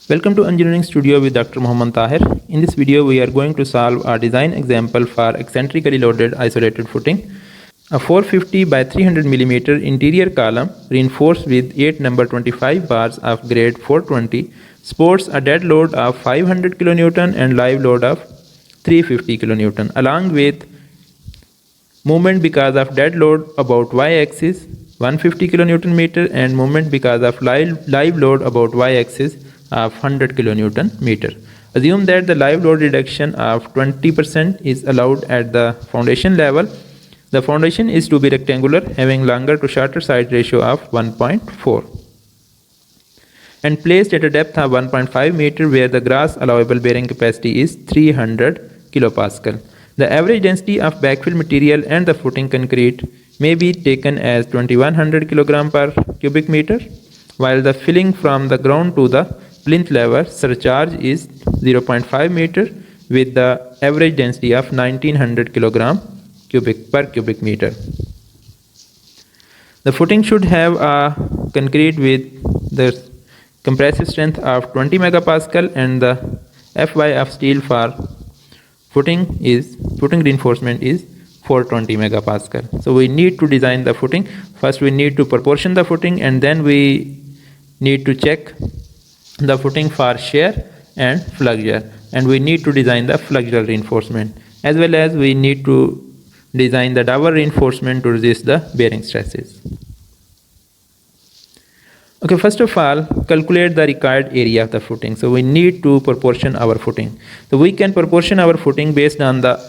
Welcome to Engineering Studio with Dr. Mohammad Tahir. In this video, we are going to solve a design example for eccentrically loaded isolated footing. A 450 by 300 mm interior column reinforced with 8 number 25 bars of grade 420 supports a dead load of 500 kN and live load of 350 kN along with movement because of dead load about y-axis 150 kN and movement because of live load about y-axis of 100 kN. Assume that the live load reduction of 20% is allowed at the foundation level. The foundation is to be rectangular, having longer to shorter side ratio of 1.4 and placed at a depth of 1.5 meter where the gross allowable bearing capacity is 300 kilopascal. The average density of backfill material and the footing concrete may be taken as 2100 kg per cubic meter, while the filling from the ground to the plinth level surcharge is 0.5 meter with the average density of 1900 kg per cubic meter. The footing should have a concrete with the compressive strength of 20 megapascal and the Fy of steel for footing reinforcement is 420 megapascal. So we need to design the footing. First we need to proportion the footing, and then we need to check the footing for shear and flexural, and we need to design the flexural reinforcement, as well as we need to design the downward reinforcement to resist the bearing stresses. Okay, first of all, calculate the required area of the footing. So we need to proportion our footing. So we can proportion our footing based on the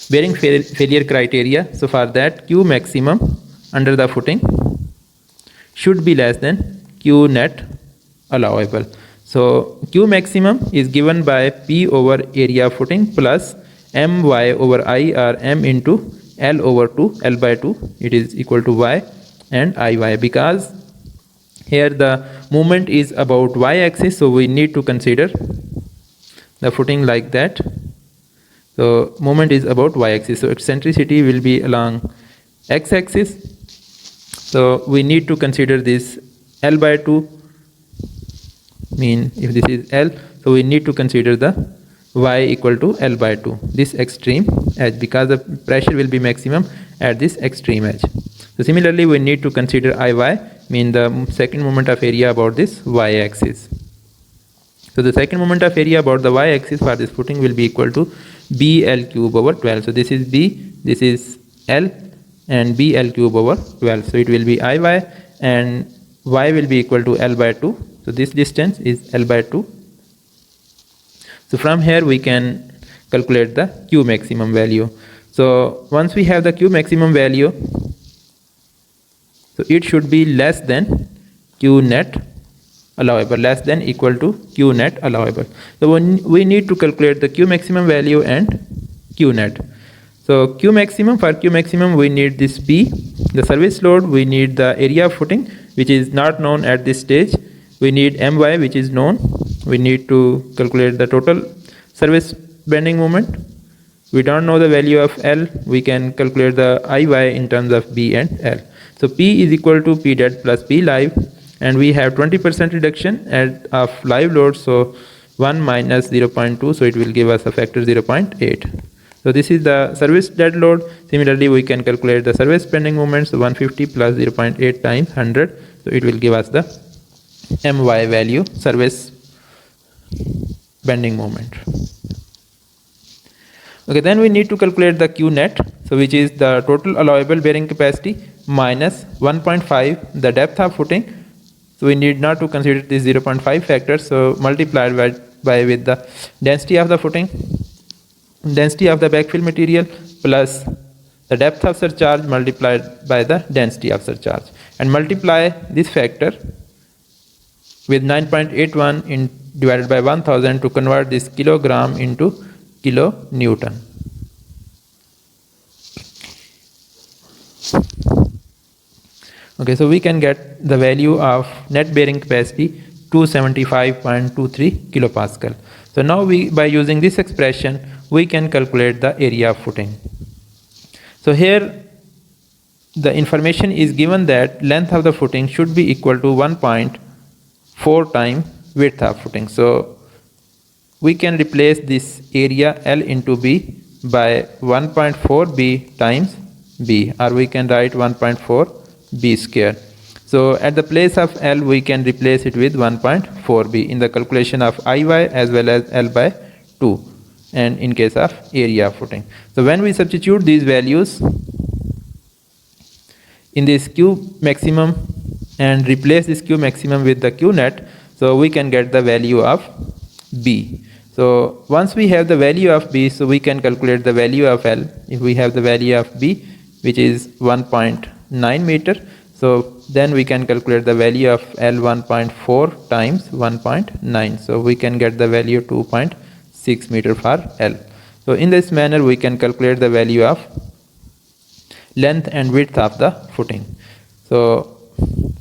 bearing failure criteria. So for that, Q maximum under the footing should be less than Q net allowable. So Q maximum is given by P over area of footing plus My over I, or M into L over 2, L by 2, it is equal to Y and Iy, because here the movement is about y-axis, so we need to consider the footing like that. So movement is about y-axis, so eccentricity will be along x-axis, so we need to consider this L by 2, mean if this is L, so we need to consider the y equal to L by 2, this extreme edge, because the pressure will be maximum at this extreme edge. So similarly we need to consider Iy, mean the second moment of area about this y-axis. So the second moment of area about the y-axis for this footing will be equal to BL cube over 12. So this is B, this is L, and BL cube over 12. So it will be Iy, and y will be equal to L by 2. So this distance is L by 2. So from here we can calculate the Q maximum value. So once we have the Q maximum value, so it should be less than Q net allowable, less than equal to Q net allowable. So we need to calculate the Q maximum value and Q net. So Q maximum, for Q maximum we need this P, the service load, we need the area of footing which is not known at this stage, we need My which is known, we need to calculate the total service bending moment. We don't know the value of L, we can calculate the Iy in terms of B and L. So P is equal to P dead plus P live, and we have 20% reduction of live load, so 1 minus 0.2, so it will give us a factor 0.8. So this is the service dead load. Similarly we can calculate the service bending moment, so 150 plus 0.8 times 100, so it will give us the My value, service bending moment. Okay, then we need to calculate the Q net, so which is the total allowable bearing capacity minus 1.5 the depth of footing. So we need not to consider this 0.5 factor, so multiplied by with the density of the footing, density of the backfill material plus the depth of surcharge multiplied by the density of surcharge, and multiply this factor with 9.81 divided by 1000 to convert this kilogram into kilonewton. Okay, so we can get the value of net bearing capacity 275.23 kilopascal. So now by using this expression we can calculate the area of footing. So here the information is given that length of the footing should be equal to 1.4 times width of footing. So we can replace this area L into B by 1.4 B times B, or we can write 1.4 B square. So at the place of L we can replace it with 1.4 B in the calculation of IY as well as L by 2, and in case of area of footing. So when we substitute these values in this Q maximum and replace this Q maximum with the Q net, so we can get the value of B. So once we have the value of B, so we can calculate the value of L. If we have the value of B, which is 1.9 meter, so then we can calculate the value of L 1.4 times 1.9. So we can get the value 2.6 meter for L. So in this manner we can calculate the value of length and width of the footing. So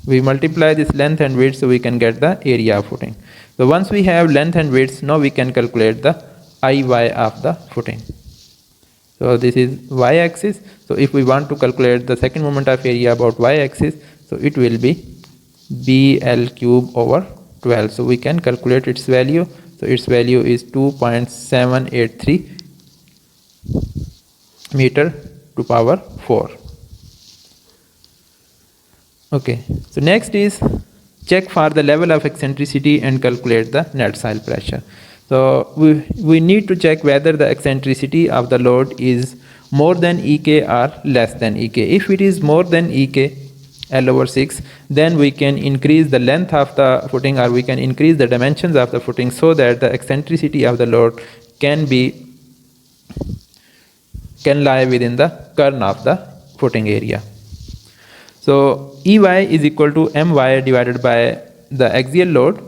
we multiply this length and width, so we can get the area of footing. So once we have length and width, now we can calculate the IY of the footing. So this is y axis. So if we want to calculate the second moment of area about y axis, so it will be BL cube over 12. So we can calculate its value. So its value is 2.783 meter to power 4. Okay, so next is check for the level of eccentricity and calculate the net soil pressure. So we need to check whether the eccentricity of the load is more than EK or less than EK. If it is more than EK, L over 6, then we can increase the length of the footing, or we can increase the dimensions of the footing, so that the eccentricity of the load can lie within the kern of the footing area. So EY is equal to MY divided by the axial load.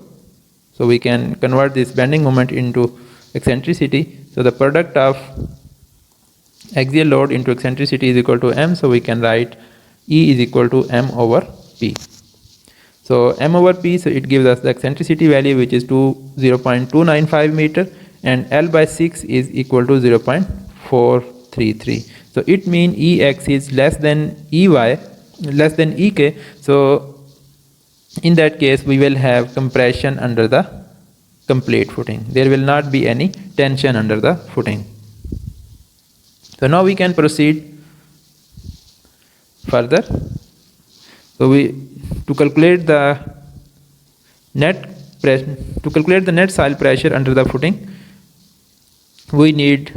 So we can convert this bending moment into eccentricity. So the product of axial load into eccentricity is equal to M. So we can write E is equal to M over P. So M over P, so it gives us the eccentricity value, which is 0.295 meter, and L by 6 is equal to 0.433. So it means EX is less than EY, less than EK. So in that case we will have compression under the complete footing. There will not be any tension under the footing. So now we can proceed further. So to calculate the net soil pressure under the footing, we need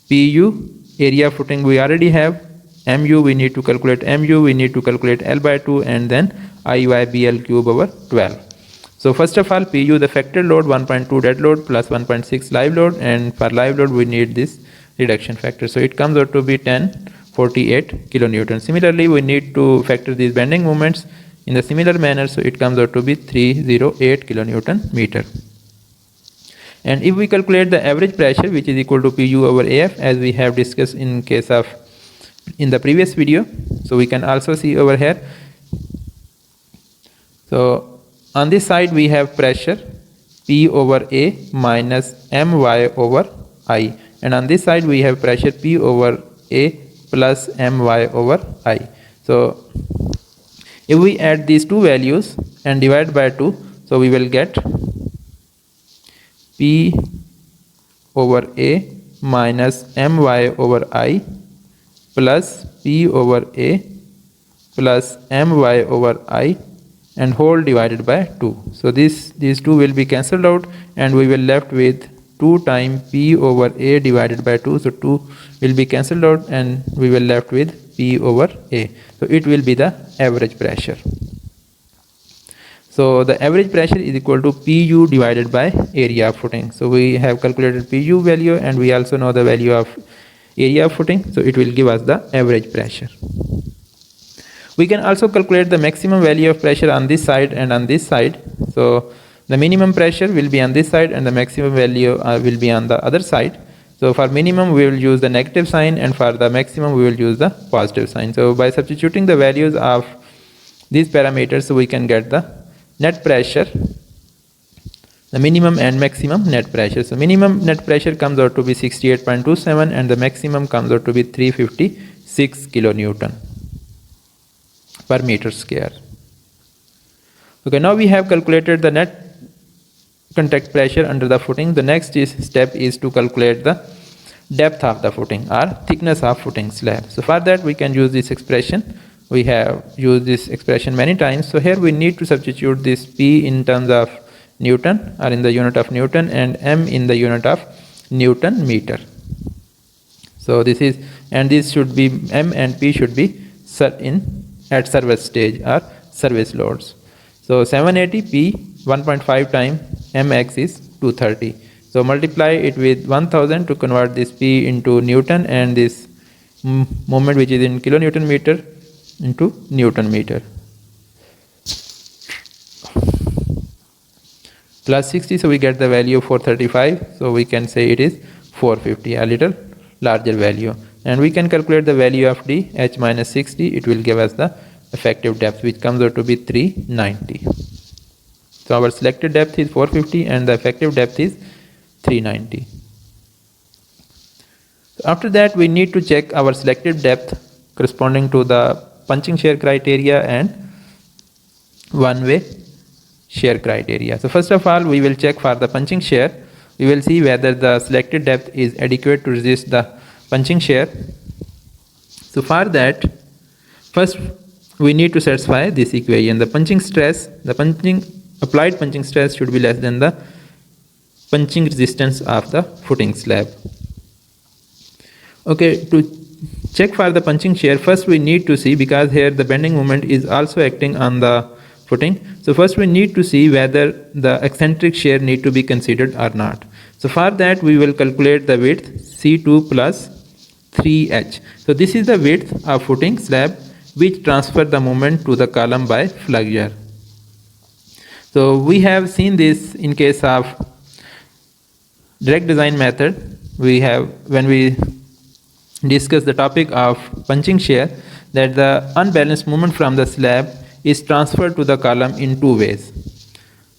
PU, area of footing we already have, MU we need to calculate MU, we need to calculate L by 2, and then IYBL cube over 12. So first of all, PU, the factor load, 1.2 dead load plus 1.6 live load, and for live load we need this reduction factor. So it comes out to be 1048 kilonewton. Similarly, we need to factor these bending moments in the similar manner, so it comes out to be 308 kilonewton meter. And if we calculate the average pressure, which is equal to PU over AF, as we have discussed in the previous video, so we can also see over here. So on this side we have pressure P over A minus My over I, and on this side we have pressure P over A plus My over I. So if we add these two values and divide by 2, so we will get P over A minus My over I plus P over A plus My over I, and whole divided by 2. So these two will be cancelled out, and we will left with 2 times P over A divided by 2. So 2 will be cancelled out, and we will left with P over A. So it will be the average pressure. So the average pressure is equal to PU divided by area of footing. So we have calculated PU value, and we also know the value of area of footing. So it will give us the average pressure. We can also calculate the maximum value of pressure on this side and on this side. So the minimum pressure will be on this side, and the maximum value will be on the other side. So for minimum we will use the negative sign, and for the maximum we will use the positive sign. So by substituting the values of these parameters, so we can get the net pressure, the minimum and maximum net pressure. So minimum net pressure comes out to be 68.27, and the maximum comes out to be 356 kilonewton per meter square. Okay, now we have calculated the net contact pressure under the footing. The next step is to calculate the depth of the footing or thickness of footing slab. So for that we can use this expression. We have used this expression many times. So here we need to substitute this P in terms of Newton or in the unit of Newton and M in the unit of Newton meter. So this is, and this should be, M and P should be at service stage or service loads. So 780 P 1.5 times mx is 230. So multiply it with 1000 to convert this P into Newton and this moment which is in kilonewton meter into Newton meter. Plus 60, so we get the value of 435. So we can say it is 450, a little larger value. And we can calculate the value of D, H minus 60. It will give us the effective depth, which comes out to be 390. So our selected depth is 450 and the effective depth is 390. So after that we need to check our selected depth corresponding to the punching shear criteria and one-way shear criteria. So first of all we will check for the punching shear. We will see whether the selected depth is adequate to resist the punching shear. So for that, first we need to satisfy this equation. The punching stress, applied punching stress should be less than the punching resistance of the footing slab. Okay, to check for the punching shear, first we need to see, because here the bending moment is also acting on the footing. So first we need to see whether the eccentric shear need to be considered or not. So for that we will calculate the width C2 plus 3H. So this is the width of footing slab which transfer the moment to the column by flexure. So we have seen this in case of direct design method. We have, when we discuss the topic of punching shear, that the unbalanced moment from the slab is transferred to the column in two ways.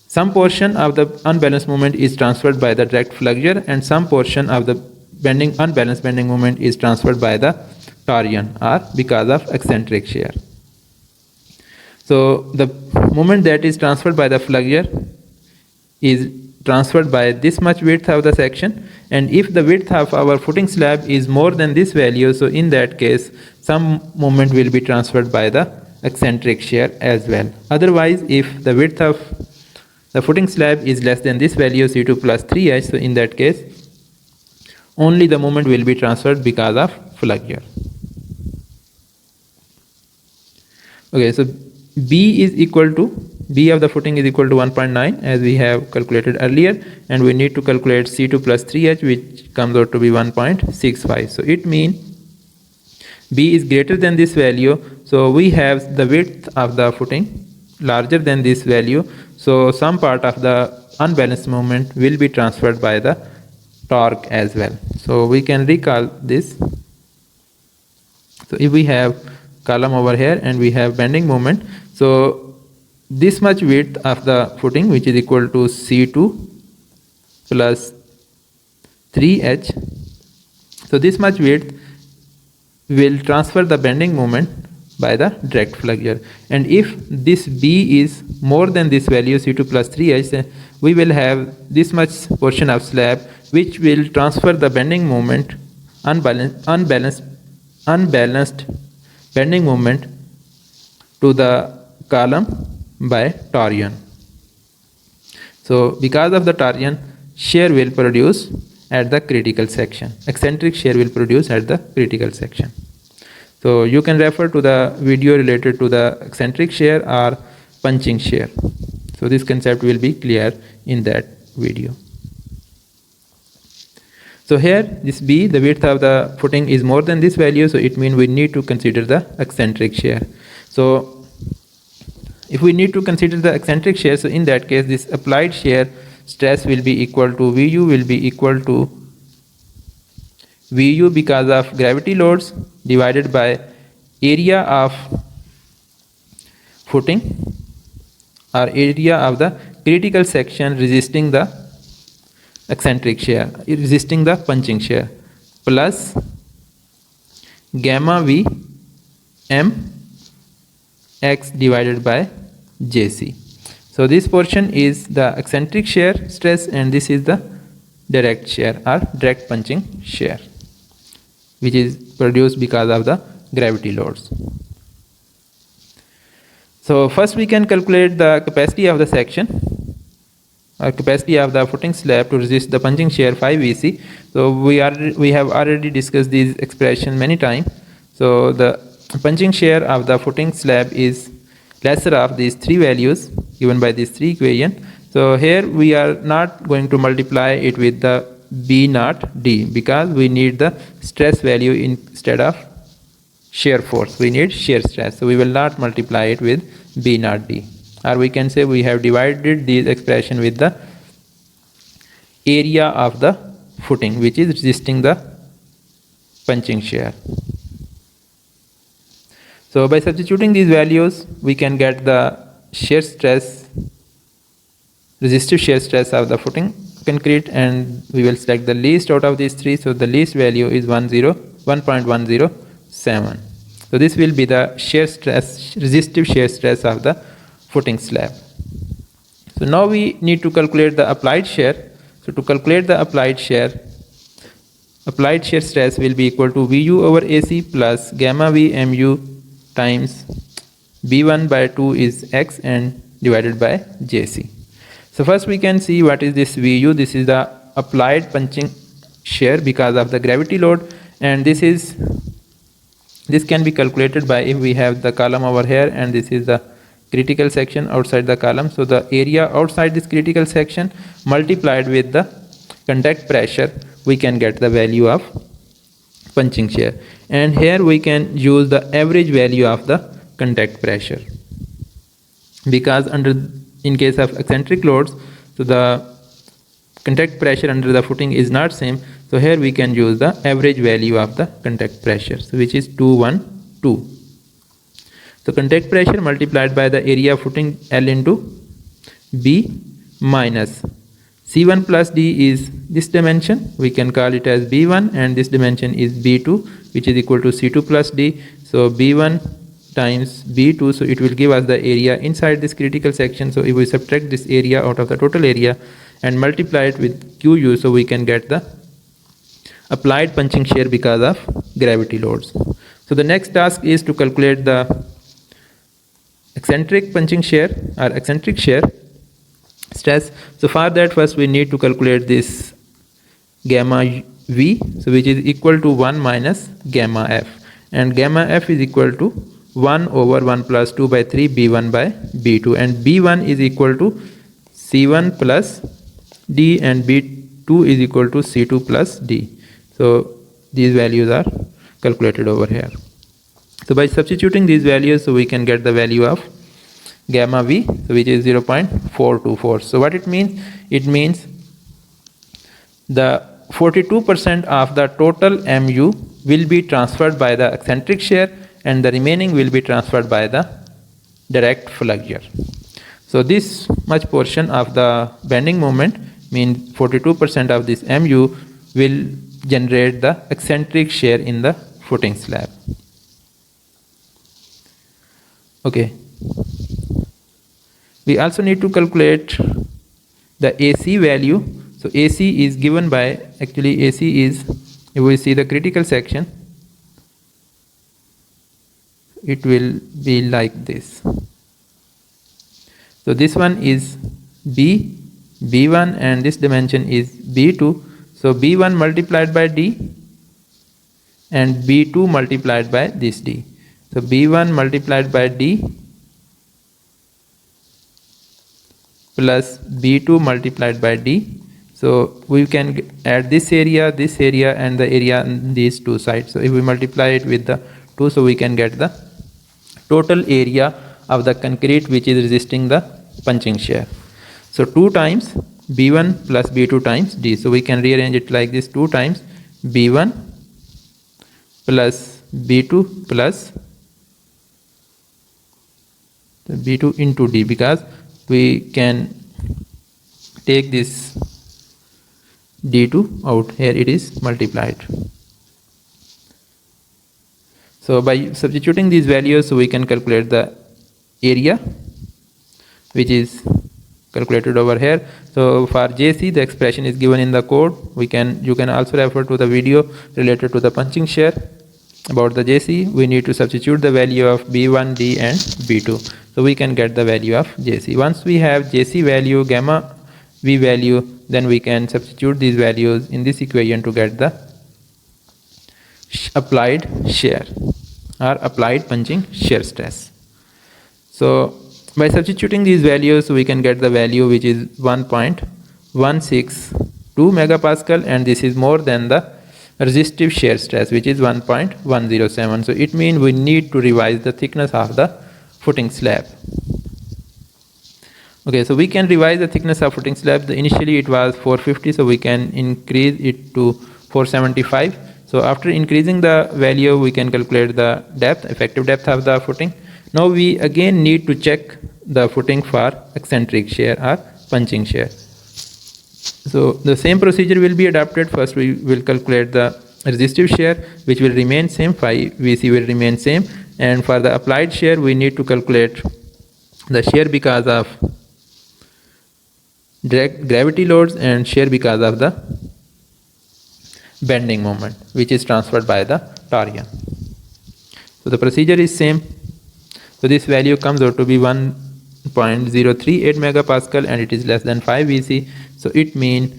Some portion of the unbalanced moment is transferred by the direct flexure and some portion of the unbalanced bending moment is transferred by the torsion or because of eccentric shear. So the moment that is transferred by the flexure is transferred by this much width of the section, and if the width of our footing slab is more than this value, so in that case some moment will be transferred by the eccentric shear as well. Otherwise, if the width of the footing slab is less than this value C2 plus 3H, so in that case only the moment will be transferred because of flexure. Okay, so B of the footing is equal to 1.9 as we have calculated earlier, and we need to calculate C2 plus 3H, which comes out to be 1.65. So it means B is greater than this value, so we have the width of the footing larger than this value, so some part of the unbalanced moment will be transferred by the torque as well. So we can recall this. So if we have column over here and we have bending moment, so this much width of the footing, which is equal to C2 plus 3H, so this much width will transfer the bending moment by the direct flexure, and if this B is more than this value C2 plus 3H, then we will have this much portion of slab which will transfer the bending moment, unbalanced bending moment to the column by torsion. So because of the torsion, shear will produce at the critical section. Eccentric shear will produce at the critical section. So you can refer to the video related to the eccentric shear or punching shear. So this concept will be clear in that video. So here this B, the width of the footing is more than this value, so it means we need to consider the eccentric shear. So if we need to consider the eccentric shear, so in that case this applied shear stress will be equal to Vu will be equal to Vu because of gravity loads divided by area of footing or area of the critical section resisting the eccentric shear, resisting the punching shear, plus gamma V m x divided by JC. So this portion is the eccentric shear stress, and this is the direct shear or direct punching shear, which is produced because of the gravity loads. So first we can calculate the capacity of the section or capacity of the footing slab to resist the punching shear 5 VC. So we have already discussed this expression many times. So the punching shear of the footing slab is lesser of these three values given by these three equations. So here we are not going to multiply it with the B naught D because we need the stress value instead of shear force. We need shear stress. So we will not multiply it with B naught D. Or we can say we have divided this expression with the area of the footing which is resisting the punching shear. So by substituting these values we can get the shear stress, resistive shear stress of the footing concrete, and we will select the least out of these three. So the least value is 1.107. So this will be the shear stress, resistive shear stress of the footing slab. So now we need to calculate the applied shear. So to calculate the applied shear stress will be equal to Vu over AC plus gamma V mu times B1 by 2 is X and divided by JC. So first we can see what is this Vu. This is the applied punching shear because of the gravity load, and this can be calculated by, if we have the column over here and this is the critical section outside the column. So the area outside this critical section multiplied with the contact pressure, we can get the value of punching shear. And here we can use the average value of the contact pressure because in case of eccentric loads, so the contact pressure under the footing is not same. So here we can use the average value of the contact pressure, so which is 212. So contact pressure multiplied by the area of footing L into B minus C1 plus D is this dimension. We can call it as B1, and this dimension is B2, which is equal to C2 plus D. So B1 times B2, so it will give us the area inside this critical section. So if we subtract this area out of the total area and multiply it with QU, so we can get the applied punching shear because of gravity loads. So the next task is to calculate the eccentric punching shear or eccentric shear stress. So for that, first we need to calculate this gamma V, so which is equal to 1 minus gamma F, and gamma F is equal to 1 over 1 plus 2 by 3 B1 by B2, and B1 is equal to C1 plus D and B2 is equal to C2 plus D. So these values are calculated over here. So by substituting these values, so we can get the value of gamma V, so which is 0.424. So what it means? It means the 42% of the total mu will be transferred by the eccentric shear, and the remaining will be transferred by the direct flexure. So this much portion of the bending moment means 42% of this mu will generate the eccentric shear in the footing slab. Okay. We also need to calculate the AC value. So AC is given by, actually AC is, if we see the critical section, it will be like this. So this one is B1, and this dimension is B2. So B1 multiplied by D and B2 multiplied by this D. So B1 multiplied by D plus B2 multiplied by D. So we can add this area, and the area on these two sides. So if we multiply it with the 2, so we can get the total area of the concrete which is resisting the punching shear. So 2 times B1 plus B2 times D. So we can rearrange it like this: 2 times B1 plus B2 plus B2 into D, because we can take this D2 out. Here it is multiplied. So by substituting these values, so we can calculate the area, which is calculated over here. So for JC, the expression is given in the code. You can also refer to the video related to the punching shear. About the JC, we need to substitute the value of B1, D and B2. So we can get the value of JC. Once we have JC value, gamma V value, then we can substitute these values in this equation to get the applied shear or applied punching shear stress. So by substituting these values, we can get the value which is 1.162 megapascal, and this is more than the resistive shear stress, which is 1.107. So it means we need to revise the thickness of the footing slab. Okay, so we can revise the thickness of footing slab. Initially it was 450, so we can increase it to 475. So after increasing the value, we can calculate the depth, effective depth of the footing. Now we again need to check the footing for eccentric shear or punching shear. So the same procedure will be adopted. First we will calculate the resistive shear, which will remain same, phi VC will remain same, and for the applied shear we need to calculate the shear because of direct gravity loads and shear because of the bending moment which is transferred by the torsion. So the procedure is same. So this value comes out to be 1.038 megapascal and it is less than 5 VC. So it means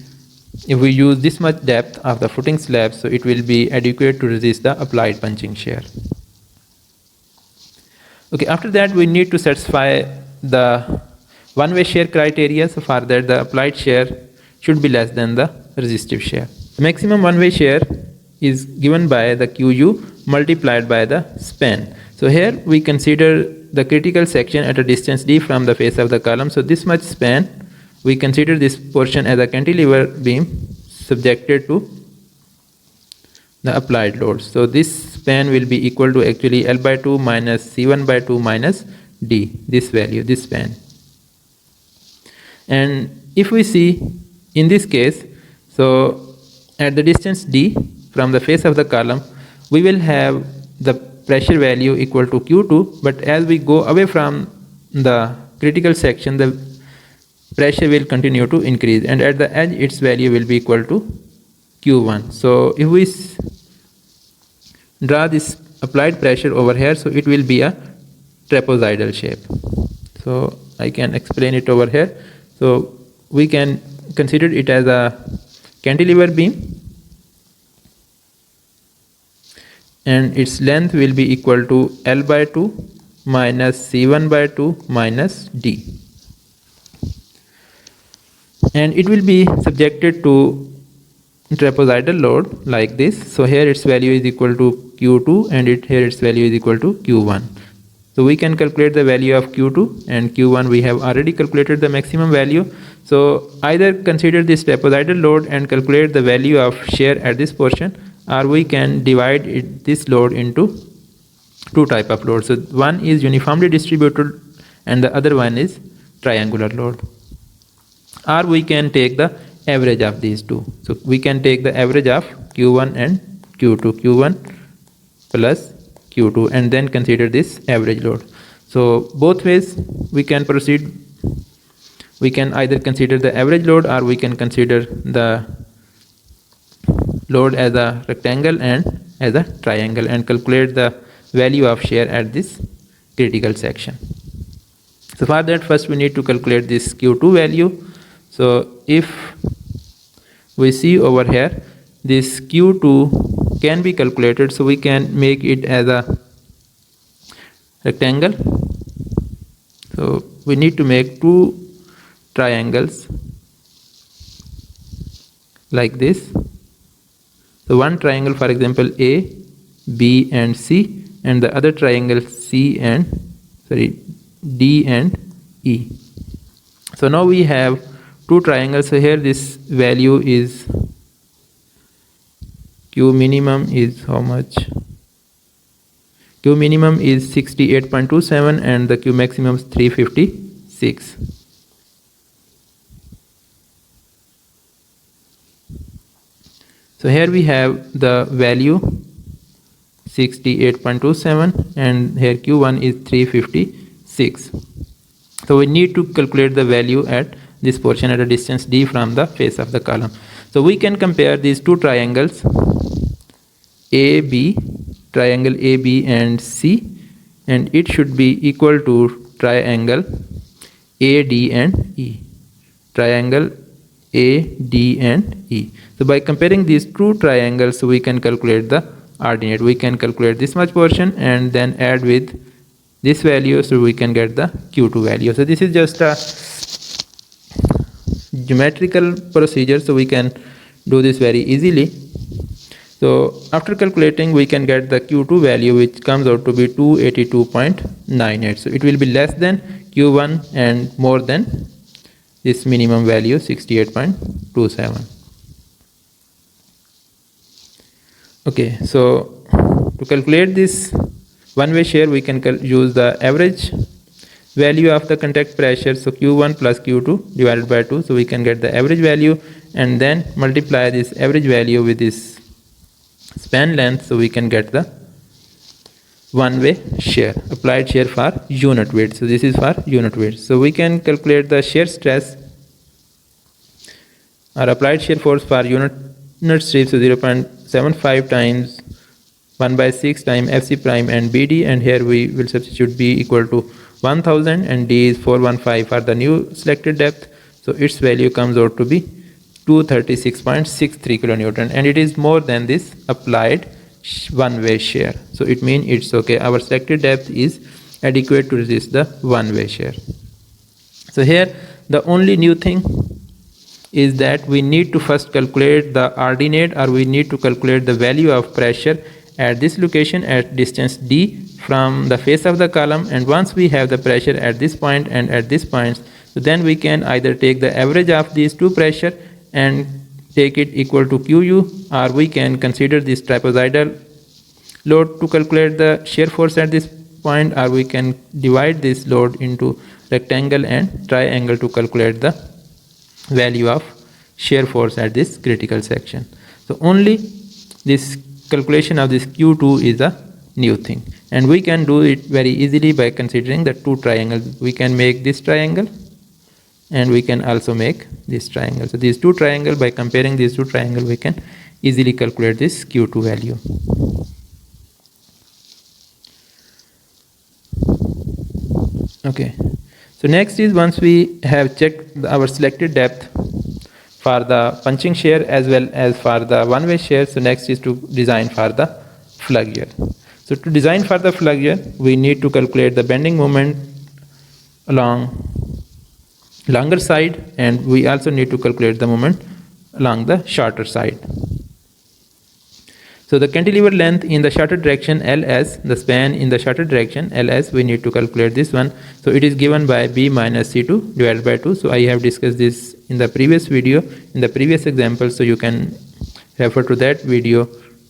if we use this much depth of the footing slab, so it will be adequate to resist the applied punching shear. Okay, after that we need to satisfy the one-way shear criteria. So for that the applied shear should be less than the resistive shear. The maximum one-way shear is given by the QU multiplied by the span. So here we consider the critical section at a distance D from the face of the column. So this much span, we consider this portion as a cantilever beam subjected to the applied load. So this span will be equal to actually L by 2 minus C1 by 2 minus D, this value, this span. And if we see in this case, so at the distance D from the face of the column, we will have the pressure value equal to Q2, but as we go away from the critical section, the pressure will continue to increase, and at the edge its value will be equal to Q1. So if we draw this applied pressure over here, so it will be a trapezoidal shape. So I can explain it over here. So we can consider it as a cantilever beam, and its length will be equal to L by 2 minus C1 by 2 minus D. And it will be subjected to trapezoidal load like this. So here its value is equal to Q2 and here its value is equal to Q1. So we can calculate the value of Q2 and Q1. We have already calculated the maximum value. So either consider this trapezoidal load and calculate the value of shear at this portion, or we can divide this load into two type of loads. So one is uniformly distributed and the other one is triangular load. Or we can take the average of these two. So we can take the average of Q1 and Q2, Q1 plus Q2, and then consider this average load. So both ways we can proceed. We can either consider the average load or we can consider the load as a rectangle and as a triangle and calculate the value of shear at this critical section. So for that, first we need to calculate this Q2 value. So if we see over here, this Q2 can be calculated, so we can make it as a rectangle. So we need to make two triangles like this. So one triangle, for example, A, B and C, and the other triangle D and E. So now we have two triangles. So here this value is Q minimum is how much? Q minimum is 68.27 and the Q maximum is 356. So here we have the value 68.27 and here Q1 is 356. So we need to calculate the value at this portion at a distance d from the face of the column. So we can compare these two triangles AB, triangle AB and C, and it should be equal to triangle AD and E, triangle AD and E. So by comparing these two triangles, we can calculate the ordinate. We can calculate this much portion and then add with this value, so we can get the Q2 value. So this is just a geometrical procedure, so we can do this very easily. So after calculating, we can get the Q2 value, which comes out to be 282.98. So it will be less than Q1 and more than this minimum value 68.27. Okay, so to calculate this one-way shear, we can use the average value of the contact pressure, so Q1 plus Q2 divided by 2, so we can get the average value and then multiply this average value with this span length, so we can get the one-way shear, applied shear for unit weight. So this is for unit weight. So we can calculate the shear stress or applied shear force for unit strip, so 0.75 times 1 by 6 times FC prime and BD, and here we will substitute B equal to 1000 and D is 415 for the new selected depth. So its value comes out to be 236.63 kilonewton, and it is more than this applied one-way shear. So it means it's okay, our selected depth is adequate to resist the one-way shear. So here the only new thing is that we need to first calculate the ordinate, or we need to calculate the value of pressure at this location at distance d from the face of the column. And once we have the pressure at this point and at this point, so then we can either take the average of these two pressure and take it equal to QU, or we can consider this trapezoidal load to calculate the shear force at this point, or we can divide this load into rectangle and triangle to calculate the value of shear force at this critical section. So only this calculation of this Q2 is a new thing, and we can do it very easily by considering the two triangles. We can make this triangle and we can also make this triangle. So these two triangles, by comparing these two triangles, we can easily calculate this Q2 value. Okay, so next is, once we have checked our selected depth for the punching shear as well as for the one-way shear, so next is to design for the flexure. So to design for the flexure, we need to calculate the bending moment along longer side, and we also need to calculate the moment along the shorter side. So the cantilever length in the shorter direction LS, the span in the shorter direction LS, we need to calculate this one. So it is given by B minus C2 divided by 2. So I have discussed this in the previous video, in the previous example, so you can refer to that video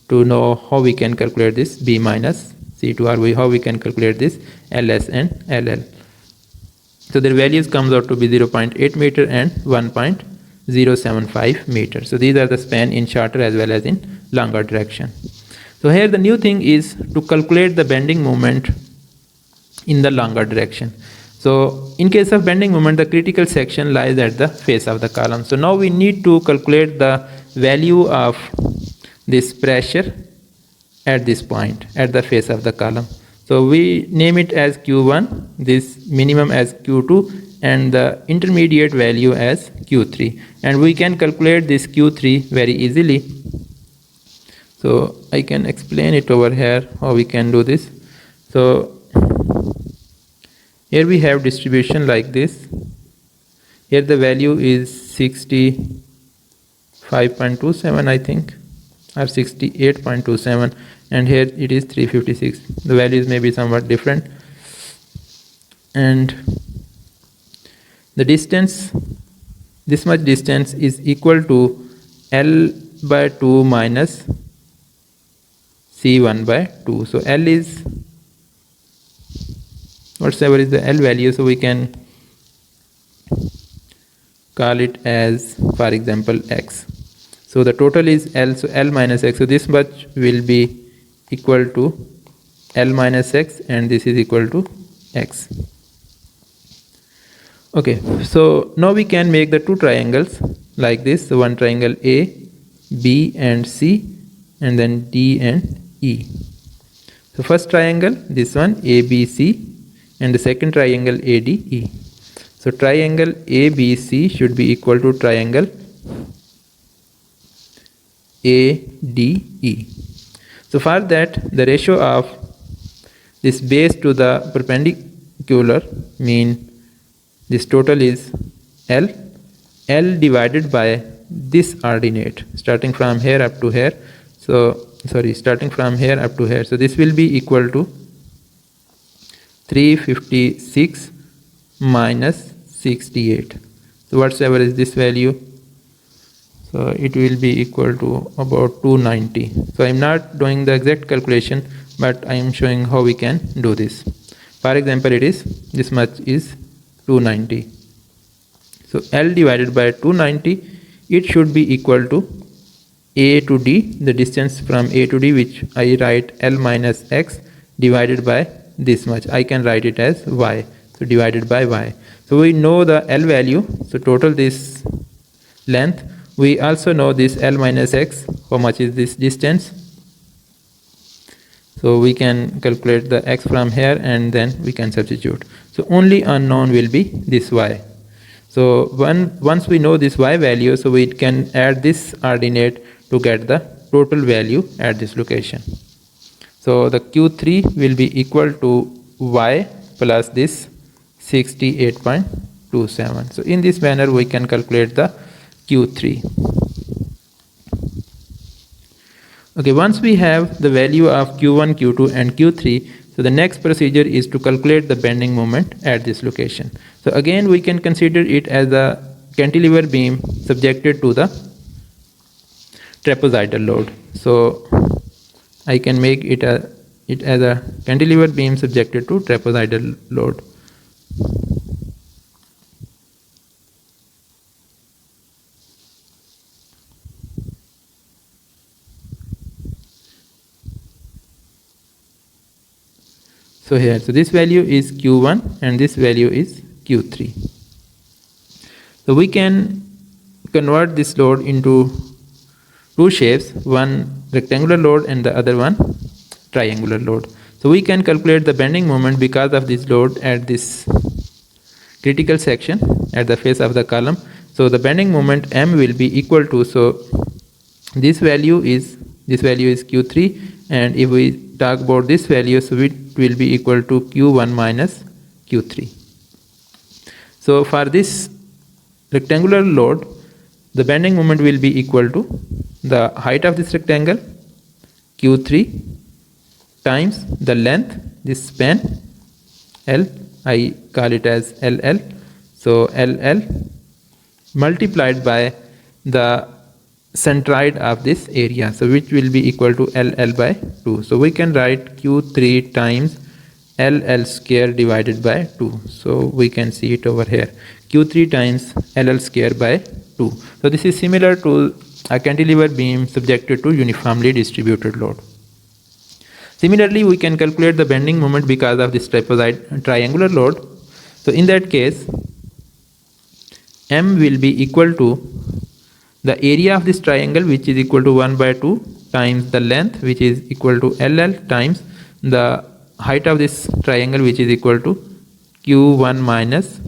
to know how we can calculate this B minus C2, or how we can calculate this LS and LL. So their values comes out to be 0.8 meter and 1.075 meter. So these are the span in shorter as well as in longer direction. So here the new thing is to calculate the bending moment in the longer direction. So in case of bending moment, the critical section lies at the face of the column. So now we need to calculate the value of this pressure at this point at the face of the column. So we name it as Q1, this minimum as Q2, and the intermediate value as Q3. And we can calculate this Q3 very easily. So I can explain it over here, how we can do this. So here we have distribution like this. Here the value is 65.27, I think, or 68.27. And here it is 356. The values may be somewhat different, and the distance, this much distance, is equal to L by 2 minus C1 by 2. So L is whatever is the L value, so we can call it as, for example, X. So the total is L, so L minus X. So this much will be equal to L minus X, and this is equal to X. Okay, so now we can make the two triangles like this. So one triangle A, B and C, and then D and E. So first triangle, this one ABC, and the second triangle ADE. So triangle ABC should be equal to triangle ADE. So for that, the ratio of this base to the perpendicular mean this total is L divided by this ordinate starting from here up to here. So starting from here up to here. So this will be equal to 356 minus 68. So whatsoever is this value, so it will be equal to about 290. So I am not doing the exact calculation, but I am showing how we can do this. For example, it is this much is 290. So L divided by 290, it should be equal to A to D, the distance from A to D, which I write L minus X divided by this much. I can write it as Y. So divided by Y. So we know the L value. So total this length. We also know this L minus X. How much is this distance? So we can calculate the X from here and then we can substitute. So only unknown will be this Y. So once we know this Y value, so we can add this ordinate to get the total value at this location. So the Q3 will be equal to Y plus this 68.27. So in this manner we can calculate the Q3. Okay, once we have the value of Q1, Q2 and Q3, so the next procedure is to calculate the bending moment at this location. So again we can consider it as a cantilever beam subjected to the trapezoidal load. So I can make it as a cantilever beam subjected to trapezoidal load. So here, so this value is Q1 and this value is Q3. So we can convert this load into two shapes, one rectangular load and the other one triangular load. So we can calculate the bending moment because of this load at this critical section at the face of the column. So the bending moment M will be equal to, so this value is Q3, and if we talk about this value, so it will be equal to Q1 minus Q3. So for this rectangular load, the bending moment will be equal to the height of this rectangle Q3 times the length, this span L, I call it as LL. So LL multiplied by the centroid of this area, so which will be equal to LL by 2. So we can write Q3 times LL square divided by 2. So we can see it over here, Q3 times LL square by 2. So this is similar to a cantilever beam subjected to uniformly distributed load. Similarly, we can calculate the bending moment because of this triangular load. So in that case, M will be equal to the area of this triangle, which is equal to 1 by 2 times the length, which is equal to LL, times the height of this triangle, which is equal to Q1 minus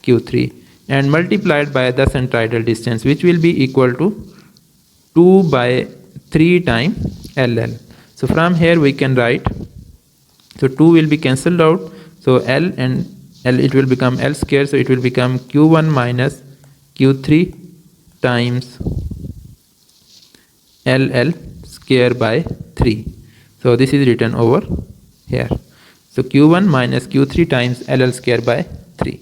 Q3, and multiplied by the centroidal distance, which will be equal to 2 by 3 times LL. So from here we can write, so 2 will be cancelled out, so L and L, it will become L square, so it will become Q1 minus Q3 times LL square by 3. So this is written over here. So Q1 minus Q3 times LL square by 3.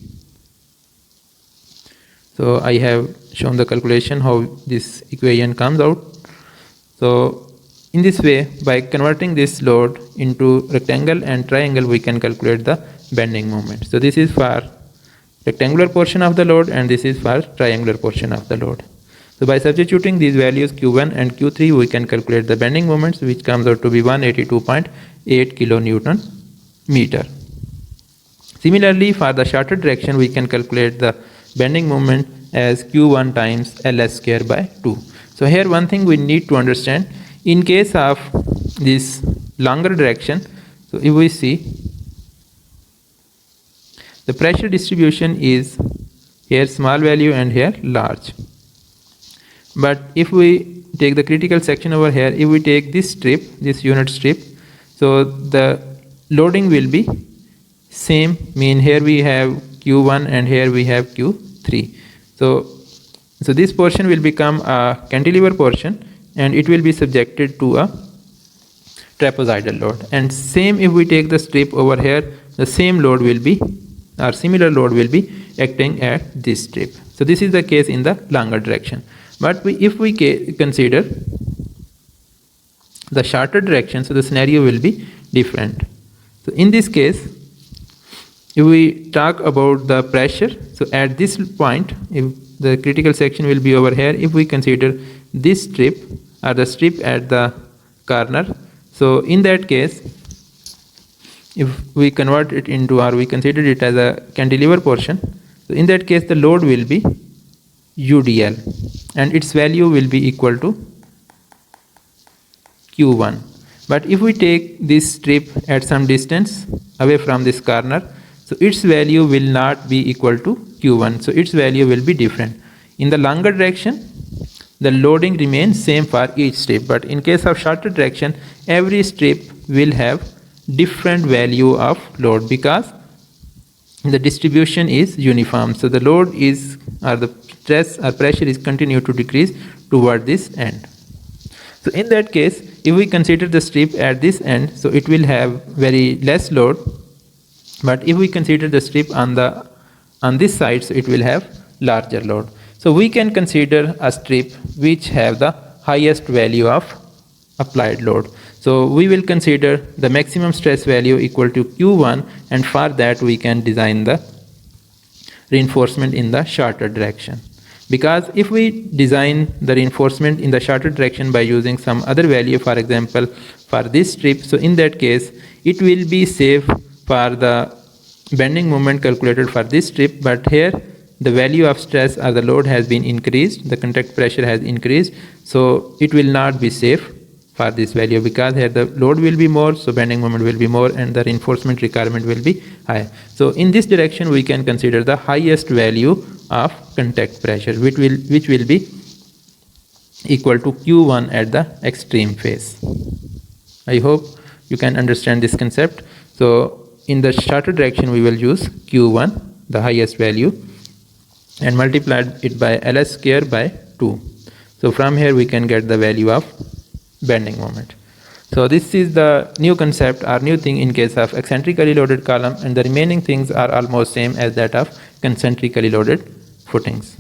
So I have shown the calculation how this equation comes out. So in this way, by converting this load into rectangle and triangle, we can calculate the bending moment. So this is for rectangular portion of the load and this is for triangular portion of the load. So by substituting these values Q1 and Q3, we can calculate the bending moments, which comes out to be 182.8 kilonewton meter. Similarly, for the shorter direction, we can calculate the bending moment as q1 times ls square by 2. So here one thing we need to understand, in case of this longer direction, so if we see, the pressure distribution is here small value and here large. But if we take the critical section over here, if we take this strip, this unit strip, so the loading will be same, mean here we have q1 and here we have q3. So this portion will become a cantilever portion and it will be subjected to a trapezoidal load. And same if we take the strip over here, the same load will be, or similar load will be acting at this strip. So this is the case in the longer direction. But if we consider the shorter direction, so the scenario will be different. So in this case, if we talk about the pressure, so at this point, if the critical section will be over here, if we consider this strip or the strip at the corner, so in that case, if we convert it into, or we consider it as a cantilever portion, so in that case the load will be UDL and its value will be equal to Q1. But if we take this strip at some distance away from this corner, so its value will not be equal to Q1, so its value will be different. In the longer direction, the loading remains same for each strip, but in case of shorter direction, every strip will have different value of load because the distribution is uniform. So the load is, or the stress or pressure is continue to decrease toward this end. So in that case, if we consider the strip at this end, so it will have very less load. But if we consider the strip on this side, so it will have larger load. So we can consider a strip which have the highest value of applied load. So we will consider the maximum stress value equal to Q1, and for that we can design the reinforcement in the shorter direction. Because if we design the reinforcement in the shorter direction by using some other value, for example for this strip, so in that case it will be safe for the bending moment calculated for this strip, but here the value of stress or the load has been increased, the contact pressure has increased, so it will not be safe for this value because here the load will be more, so bending moment will be more and the reinforcement requirement will be high. So in this direction we can consider the highest value of contact pressure which will be equal to Q1 at the extreme phase. I hope you can understand this concept. So in the shorter direction we will use Q1, the highest value, and multiply it by ls square by 2. So from here we can get the value of bending moment. So this is the new concept or new thing in case of eccentrically loaded column, and the remaining things are almost same as that of concentrically loaded footings.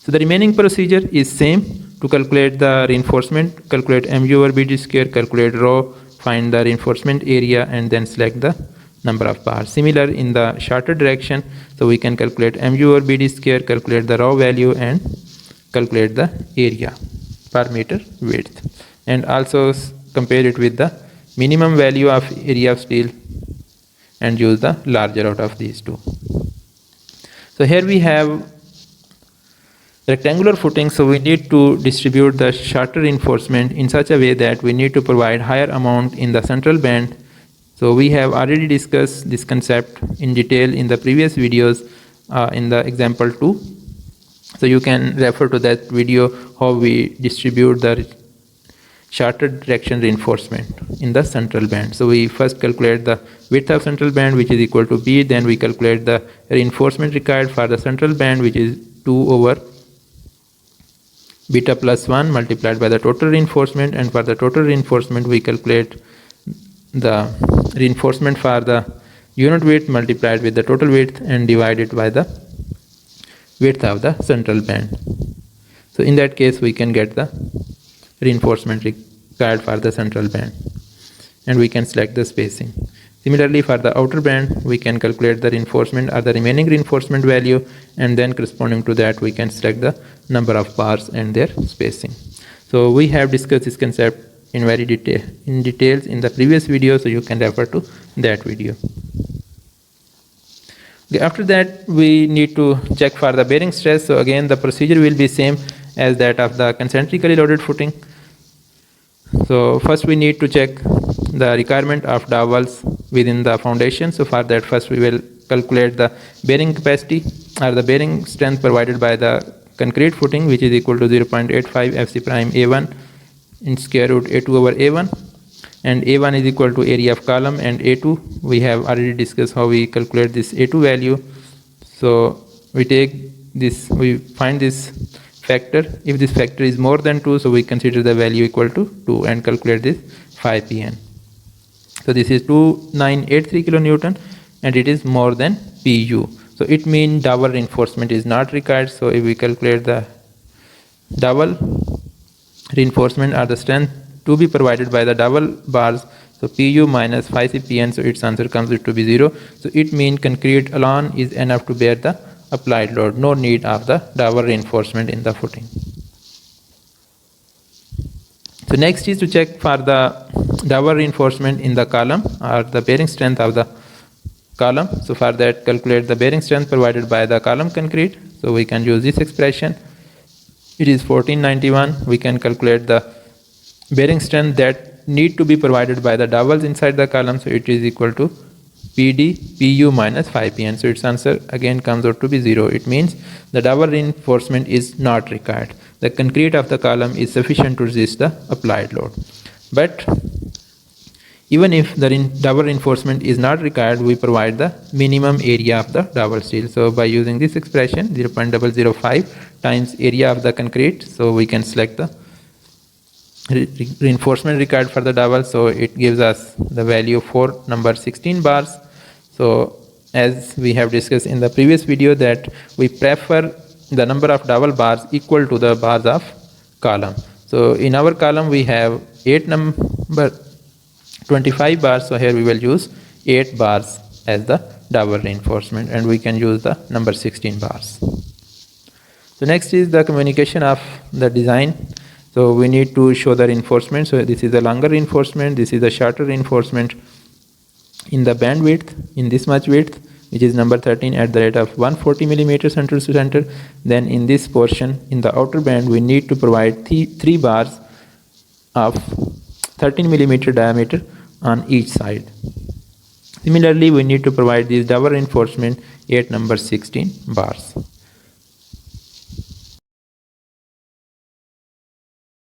So the remaining procedure is same. To calculate the reinforcement, calculate mu over bd square, calculate rho, find the reinforcement area, and then select the number of bars. Similar in the shorter direction, so we can calculate mu over bd square, calculate the rho value, and calculate the area per meter width, and also compare it with the minimum value of area of steel and use the larger out of these two. So here we have rectangular footing, so we need to distribute the shorter reinforcement in such a way that we need to provide higher amount in the central band. So we have already discussed this concept in detail in the previous videos in the example 2. So you can refer to that video how we distribute the shorter direction reinforcement in the central band. So we first calculate the width of central band which is equal to B, then we calculate the reinforcement required for the central band which is 2 over beta plus 1 multiplied by the total reinforcement, and for the total reinforcement we calculate the reinforcement for the unit width multiplied with the total width and divided by the width of the central band. So in that case we can get the reinforcement required for the central band, and we can select the spacing. Similarly for the outer band we can calculate the reinforcement or the remaining reinforcement value, and then corresponding to that we can select the number of bars and their spacing. So we have discussed this concept in details in the previous video, so you can refer to that video. Okay, after that we need to check for the bearing stress. So again the procedure will be same as that of the concentrically loaded footing. So first we need to check the requirement of dowels within the foundation. So for that first we will calculate the bearing capacity or the bearing strength provided by the concrete footing, which is equal to 0.85 fc prime a1 in square root a2 over a1, and a1 is equal to area of column, and a2 we have already discussed how we calculate this a2 value. So we find this factor. If this factor is more than 2, so we consider the value equal to 2 and calculate this 5 pn. So this is 2983 kilonewton and it is more than pu. So it means dowel reinforcement is not required. So if we calculate the dowel reinforcement or the strength to be provided by the dowel bars, so pu minus 5 cpn, so its answer comes to be 0. So it means concrete alone is enough to bear the applied load, no need of the dowel reinforcement in the footing. So next is to check for the dowel reinforcement in the column or the bearing strength of the column. So for that calculate the bearing strength provided by the column concrete. So we can use this expression. It is 1491. We can calculate the bearing strength that need to be provided by the dowels inside the column. So it is equal to PD pu minus 5pn. So its answer again comes out to be 0. It means the dowel reinforcement is not required. The concrete of the column is sufficient to resist the applied load. But even if the dowel reinforcement is not required, we provide the minimum area of the dowel steel. So by using this expression 0.005 times area of the concrete, so we can select the reinforcement required for the dowel. So it gives us the value for number 16 bars. So as we have discussed in the previous video that we prefer the number of dowel bars equal to the bars of column. So in our column we have 25 bars, so here we will use 8 bars as the dowel reinforcement, and we can use the number 16 bars. So next is the communication of the design. So we need to show the reinforcement. So this is the longer reinforcement, this is the shorter reinforcement in the band width, in this much width, which is number 13 at the rate of 140 millimeters center to center. Then in this portion, in the outer band, we need to provide 3 bars of 13 millimeter diameter on each side. Similarly, we need to provide this dowel reinforcement at number 16 bars.